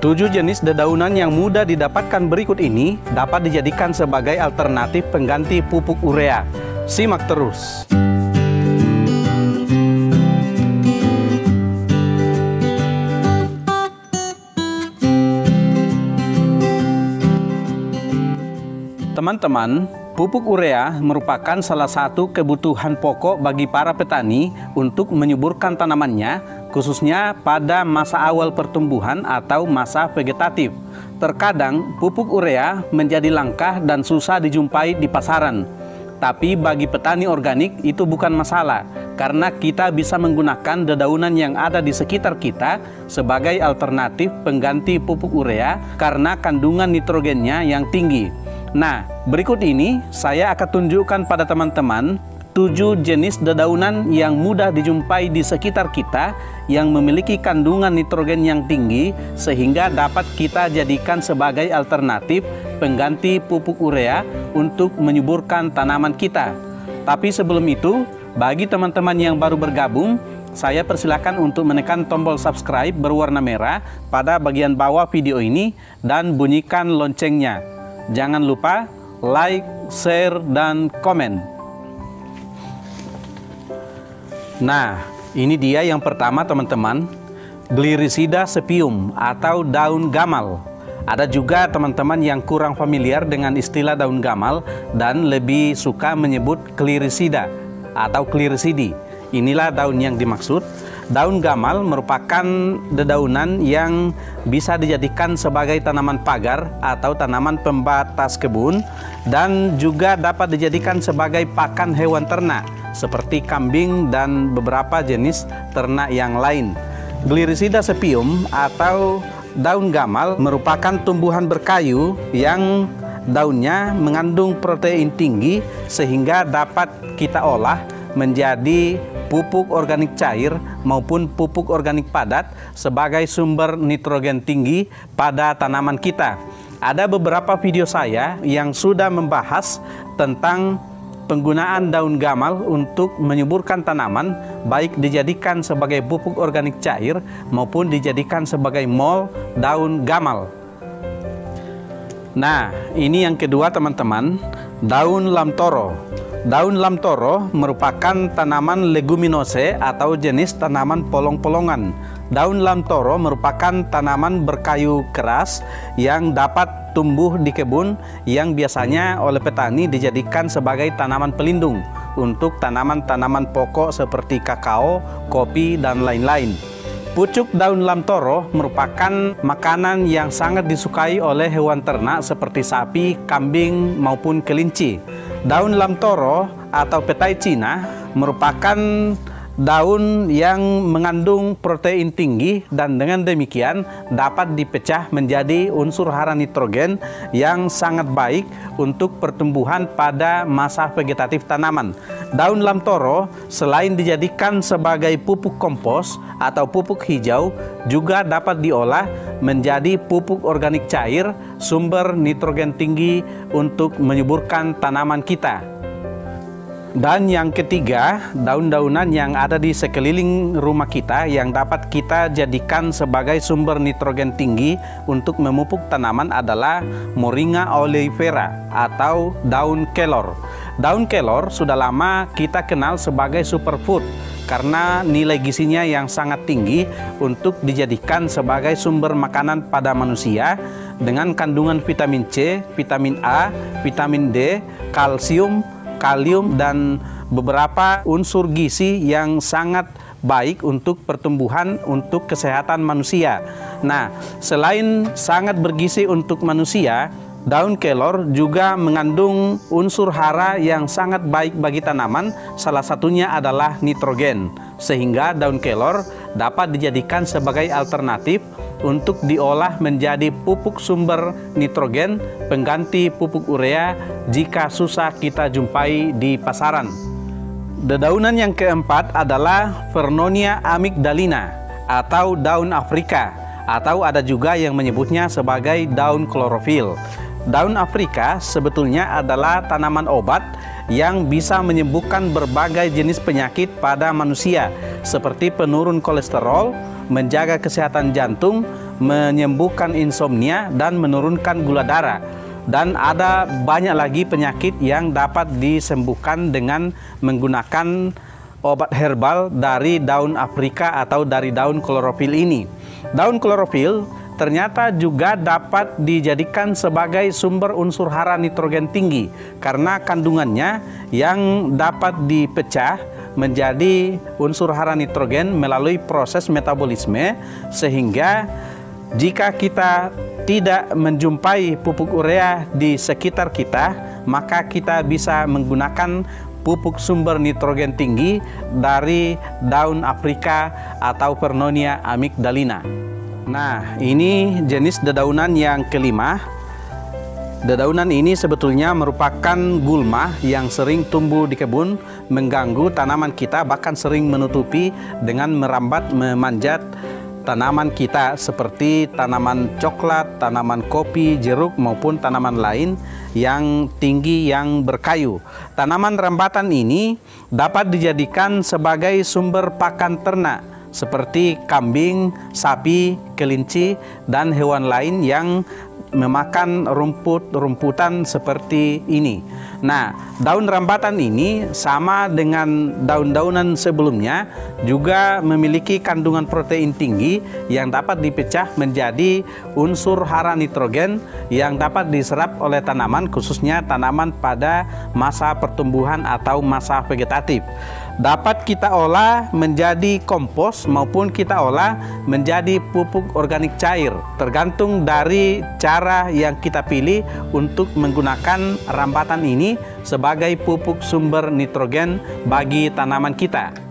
7 jenis dedaunan yang mudah didapatkan berikut ini dapat dijadikan sebagai alternatif pengganti pupuk urea. Simak terus. Teman-teman, pupuk urea merupakan salah satu kebutuhan pokok bagi para petani untuk menyuburkan tanamannya, khususnya pada masa awal pertumbuhan atau masa vegetatif. Terkadang pupuk urea menjadi langka dan susah dijumpai di pasaran. Tapi bagi petani organik itu bukan masalah, karena kita bisa menggunakan dedaunan yang ada di sekitar kita sebagai alternatif pengganti pupuk urea karena kandungan nitrogennya yang tinggi. Nah, berikut ini saya akan tunjukkan pada teman-teman 7 jenis dedaunan yang mudah dijumpai di sekitar kita yang memiliki kandungan nitrogen yang tinggi sehingga dapat kita jadikan sebagai alternatif pengganti pupuk urea untuk menyuburkan tanaman kita. Tapi sebelum itu, bagi teman-teman yang baru bergabung, saya persilakan untuk menekan tombol subscribe berwarna merah pada bagian bawah video ini dan bunyikan loncengnya. Jangan lupa like, share, dan komen. Nah, ini dia yang pertama teman-teman, Gliricida sepium atau daun gamal. Ada juga teman-teman yang kurang familiar dengan istilah daun gamal dan lebih suka menyebut Gliricida atau Gliricidi. Inilah daun yang dimaksud. Daun gamal merupakan dedaunan yang bisa dijadikan sebagai tanaman pagar atau tanaman pembatas kebun dan juga dapat dijadikan sebagai pakan hewan ternak seperti kambing dan beberapa jenis ternak yang lain. Gliricida sepium atau daun gamal merupakan tumbuhan berkayu yang daunnya mengandung protein tinggi sehingga dapat kita olah menjadi pupuk organik cair maupun pupuk organik padat sebagai sumber nitrogen tinggi pada tanaman kita. Ada beberapa video saya yang sudah membahas tentang penggunaan daun gamal untuk menyuburkan tanaman, baik dijadikan sebagai pupuk organik cair maupun dijadikan sebagai mol daun gamal. Nah, ini yang kedua teman-teman, daun lamtoro. Daun lamtoro merupakan tanaman leguminose atau jenis tanaman polong-polongan. Daun lamtoro merupakan tanaman berkayu keras yang dapat tumbuh di kebun yang biasanya oleh petani dijadikan sebagai tanaman pelindung untuk tanaman-tanaman pokok seperti kakao, kopi, dan lain-lain. Pucuk daun lamtoro merupakan makanan yang sangat disukai oleh hewan ternak seperti sapi, kambing, maupun kelinci. Daun lamtoro atau petai Cina merupakan daun yang mengandung protein tinggi dan dengan demikian dapat dipecah menjadi unsur hara nitrogen yang sangat baik untuk pertumbuhan pada masa vegetatif tanaman. Daun lamtoro selain dijadikan sebagai pupuk kompos atau pupuk hijau juga dapat diolah menjadi pupuk organik cair sumber nitrogen tinggi untuk menyuburkan tanaman kita. Dan yang ketiga, daun-daunan yang ada di sekeliling rumah kita yang dapat kita jadikan sebagai sumber nitrogen tinggi untuk memupuk tanaman adalah Moringa oleifera atau daun kelor. Daun kelor sudah lama kita kenal sebagai superfood karena nilai gizinya yang sangat tinggi untuk dijadikan sebagai sumber makanan pada manusia dengan kandungan vitamin C, vitamin A, vitamin D, kalsium, kalium, dan beberapa unsur gizi yang sangat baik untuk pertumbuhan, untuk kesehatan manusia. Nah, selain sangat bergizi untuk manusia, daun kelor juga mengandung unsur hara yang sangat baik bagi tanaman, salah satunya adalah nitrogen. Sehingga daun kelor dapat dijadikan sebagai alternatif untuk diolah menjadi pupuk sumber nitrogen pengganti pupuk urea jika susah kita jumpai di pasaran. Dedaunan yang keempat adalah Vernonia amygdalina atau daun Afrika, atau ada juga yang menyebutnya sebagai daun klorofil. Daun Afrika sebetulnya adalah tanaman obat yang bisa menyembuhkan berbagai jenis penyakit pada manusia seperti penurun kolesterol, menjaga kesehatan jantung, menyembuhkan insomnia dan menurunkan gula darah. Dan ada banyak lagi penyakit yang dapat disembuhkan dengan menggunakan obat herbal dari daun Afrika atau dari daun klorofil ini. Daun klorofil ternyata juga dapat dijadikan sebagai sumber unsur hara nitrogen tinggi karena kandungannya yang dapat dipecah menjadi unsur hara nitrogen melalui proses metabolisme, sehingga jika kita tidak menjumpai pupuk urea di sekitar kita, maka kita bisa menggunakan pupuk sumber nitrogen tinggi dari daun Afrika atau Vernonia amygdalina. Nah, ini jenis dedaunan yang kelima. Dedaunan ini sebetulnya merupakan gulma yang sering tumbuh di kebun, mengganggu tanaman kita, bahkan sering menutupi dengan merambat, memanjat tanaman kita seperti tanaman coklat, tanaman kopi, jeruk maupun tanaman lain yang tinggi yang berkayu. Tanaman rambatan ini dapat dijadikan sebagai sumber pakan ternak seperti kambing, sapi, kelinci, dan hewan lain yang memakan rumput-rumputan seperti ini. Nah, daun rambatan ini sama dengan daun-daunan sebelumnya juga memiliki kandungan protein tinggi yang dapat dipecah menjadi unsur hara nitrogen yang dapat diserap oleh tanaman, khususnya tanaman pada masa pertumbuhan atau masa vegetatif. Dapat kita olah menjadi kompos maupun kita olah menjadi pupuk organik cair, tergantung dari cara yang kita pilih untuk menggunakan rambatan ini sebagai pupuk sumber nitrogen bagi tanaman kita.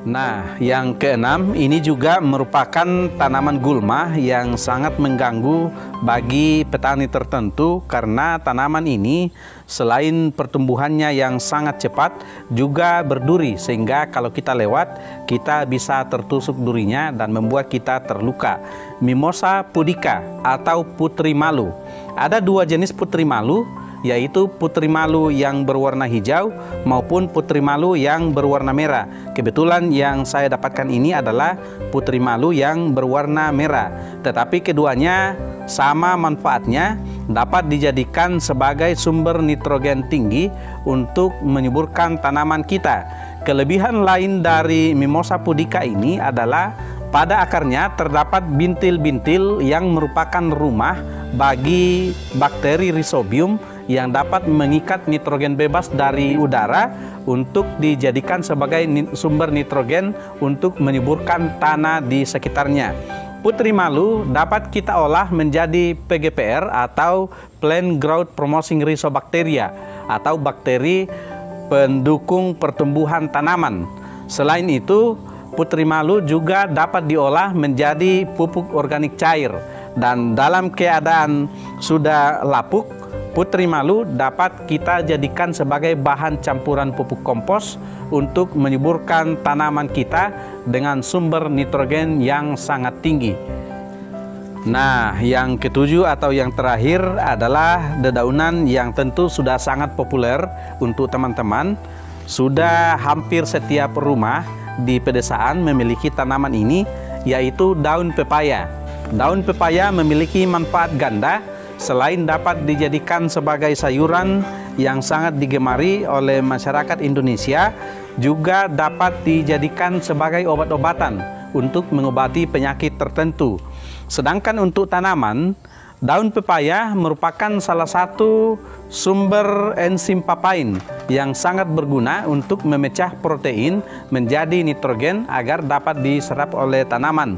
Nah, yang keenam ini juga merupakan tanaman gulma yang sangat mengganggu bagi petani tertentu karena tanaman ini selain pertumbuhannya yang sangat cepat juga berduri, sehingga kalau kita lewat kita bisa tertusuk durinya dan membuat kita terluka. Mimosa pudica atau putri malu. Ada dua jenis putri malu, yaitu putri malu yang berwarna hijau maupun putri malu yang berwarna merah. Kebetulan yang saya dapatkan ini adalah putri malu yang berwarna merah, tetapi keduanya sama manfaatnya, dapat dijadikan sebagai sumber nitrogen tinggi untuk menyuburkan tanaman kita. Kelebihan lain dari Mimosa pudica ini adalah pada akarnya terdapat bintil-bintil yang merupakan rumah bagi bakteri Rhizobium yang dapat mengikat nitrogen bebas dari udara untuk dijadikan sebagai sumber nitrogen untuk menyuburkan tanah di sekitarnya. Putri malu dapat kita olah menjadi PGPR atau Plant Growth Promoting Rhizobacteria atau bakteri pendukung pertumbuhan tanaman. Selain itu, putri malu juga dapat diolah menjadi pupuk organik cair, dan dalam keadaan sudah lapuk, putri malu dapat kita jadikan sebagai bahan campuran pupuk kompos untuk menyuburkan tanaman kita dengan sumber nitrogen yang sangat tinggi. Nah, yang ketujuh atau yang terakhir adalah dedaunan yang tentu sudah sangat populer untuk teman-teman. Sudah hampir setiap rumah di pedesaan memiliki tanaman ini, yaitu daun pepaya. Daun pepaya memiliki manfaat ganda. Selain dapat dijadikan sebagai sayuran yang sangat digemari oleh masyarakat Indonesia, juga dapat dijadikan sebagai obat-obatan untuk mengobati penyakit tertentu. Sedangkan untuk tanaman, daun pepaya merupakan salah satu sumber enzim papain yang sangat berguna untuk memecah protein menjadi nitrogen agar dapat diserap oleh tanaman.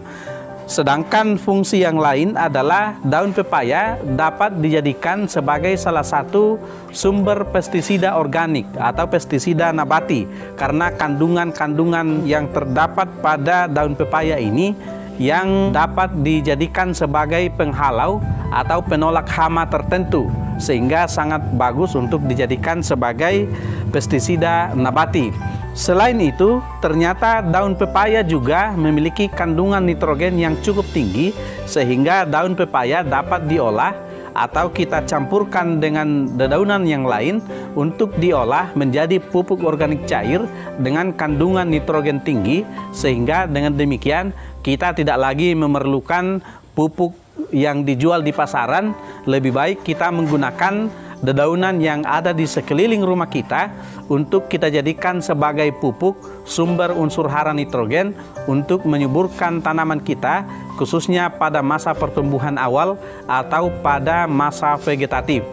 Sedangkan fungsi yang lain adalah daun pepaya dapat dijadikan sebagai salah satu sumber pestisida organik atau pestisida nabati karena kandungan-kandungan yang terdapat pada daun pepaya ini yang dapat dijadikan sebagai penghalau atau penolak hama tertentu, sehingga sangat bagus untuk dijadikan sebagai pestisida nabati. Selain itu, ternyata daun pepaya juga memiliki kandungan nitrogen yang cukup tinggi, sehingga daun pepaya dapat diolah atau kita campurkan dengan dedaunan yang lain untuk diolah menjadi pupuk organik cair dengan kandungan nitrogen tinggi, sehingga dengan demikian kita tidak lagi memerlukan pupuk yang dijual di pasaran, lebih baik kita menggunakan dedaunan yang ada di sekeliling rumah kita untuk kita jadikan sebagai pupuk sumber unsur hara nitrogen untuk menyuburkan tanaman kita, khususnya pada masa pertumbuhan awal atau pada masa vegetatif.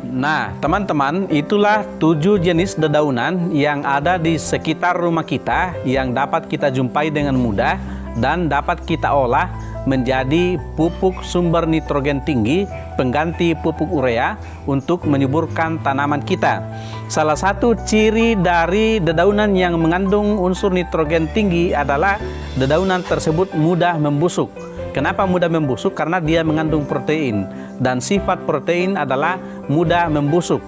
Nah, teman-teman, itulah 7 jenis dedaunan yang ada di sekitar rumah kita yang dapat kita jumpai dengan mudah dan dapat kita olah menjadi pupuk sumber nitrogen tinggi pengganti pupuk urea untuk menyuburkan tanaman kita. Salah satu ciri dari dedaunan yang mengandung unsur nitrogen tinggi adalah dedaunan tersebut mudah membusuk. Kenapa mudah membusuk? Karena dia mengandung protein, dan sifat protein adalah mudah membusuk.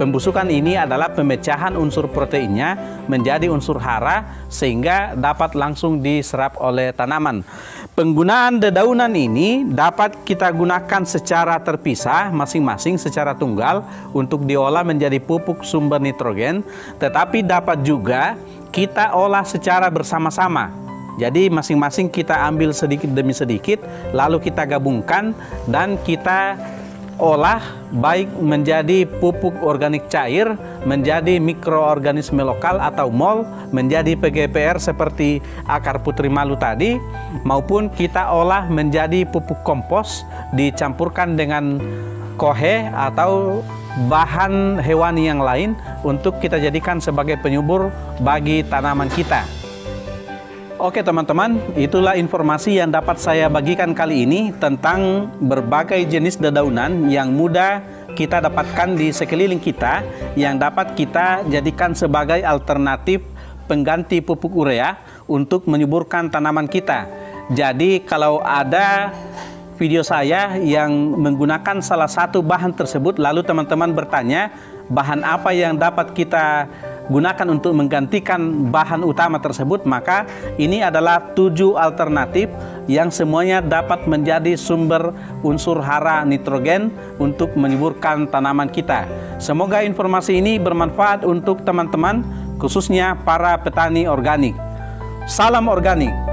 Pembusukan ini adalah pemecahan unsur proteinnya menjadi unsur hara sehingga dapat langsung diserap oleh tanaman. Penggunaan dedaunan ini dapat kita gunakan secara terpisah masing-masing secara tunggal untuk diolah menjadi pupuk sumber nitrogen, tetapi dapat juga kita olah secara bersama-sama. Jadi masing-masing kita ambil sedikit demi sedikit, lalu kita gabungkan dan kita olah baik menjadi pupuk organik cair, menjadi mikroorganisme lokal atau MOL, menjadi PGPR seperti akar putri malu tadi, maupun kita olah menjadi pupuk kompos dicampurkan dengan kohe atau bahan hewani yang lain untuk kita jadikan sebagai penyubur bagi tanaman kita. Oke teman-teman, itulah informasi yang dapat saya bagikan kali ini tentang berbagai jenis dedaunan yang mudah kita dapatkan di sekeliling kita yang dapat kita jadikan sebagai alternatif pengganti pupuk urea untuk menyuburkan tanaman kita. Jadi kalau ada video saya yang menggunakan salah satu bahan tersebut, lalu teman-teman bertanya bahan apa yang dapat kita gunakan untuk menggantikan bahan utama tersebut, maka ini adalah 7 alternatif yang semuanya dapat menjadi sumber unsur hara nitrogen untuk menyuburkan tanaman kita. Semoga informasi ini bermanfaat untuk teman-teman, khususnya para petani organik. Salam organik.